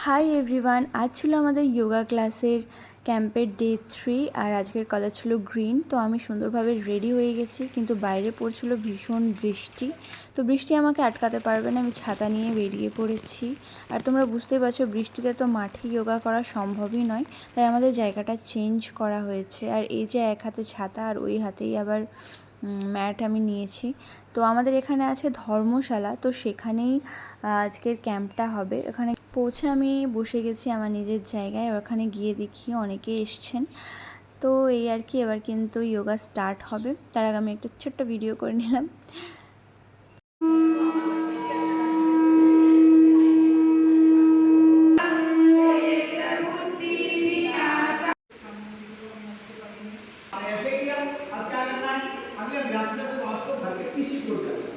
Hi everyone, আজ ছিল আমাদের যোগা ক্লাসের ক্যাম্পের ডে 3 আর আজকের কালার ছিল গ্রিন। তো আমি সুন্দরভাবে রেডি হয়ে গেছি, কিন্তু বাইরে পড়ছিল ভীষণ বৃষ্টি। তো বৃষ্টি আমাকে আটকাতে পারবে না, আমি ছাতা নিয়ে বেরিয়ে পড়েছি। আর তোমরা বুঝতেই পারছো বৃষ্টিতে তো মাঠে যোগা করা সম্ভবই নয়, তাই আমাদের জায়গাটা চেঞ্জ করা হয়েছে। আর এই যে এক হাতে ছাতা আর ওই হাতেই আবার ম্যাট আমি নিয়েছি। তো আমাদের এখানে আছে ধর্মশালা, তো সেখানেই আজকের ক্যাম্পটা হবে। ওখানে পৌঁছে আমি বসে গেছি আমার নিজের জায়গায়। ওখানে গিয়ে দেখি অনেকে এসছেন। তো এই আর কি, এবার কিন্তু যোগা স্টার্ট হবে। তার আগে আমি একটা ছোট্ট ভিডিও করে নিলাম। ऐसे किया। अब क्या करना है, अगले अभ्यास में श्वास को भर के पीछे को जाना।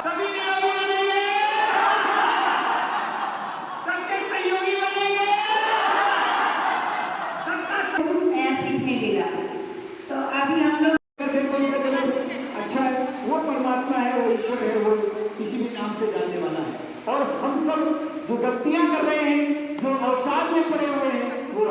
सभी निरोगी बनेंगे, सबके सहयोगी बनेंगे, सबका कुछ नया सीखने मिला। तो अभी हम लोग अच्छा है, वो परमात्मा है, वो ईश्वर है, वो किसी भी नाम से जानने वाला है। और हम सब जो गलतियां कर रहे हैं, जो अवसाद में पड़े हुए हैं, वो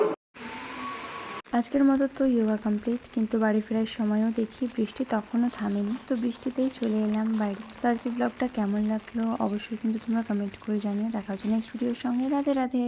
আজকের মতো তো যোগা কমপ্লিট, কিন্তু বাড়ি ফেরার সময়ও দেখি বৃষ্টি তখনও থামেনি। তো বৃষ্টিতেই চলে এলাম বাড়ি। তো আজকের ব্লগটা কেমন লাগলো অবশ্যই কিন্তু তোমরা কমেন্ট করে জানিও। দেখা হচ্ছে নেক্সট ভিডিওর সঙ্গে। রাধে রাধে।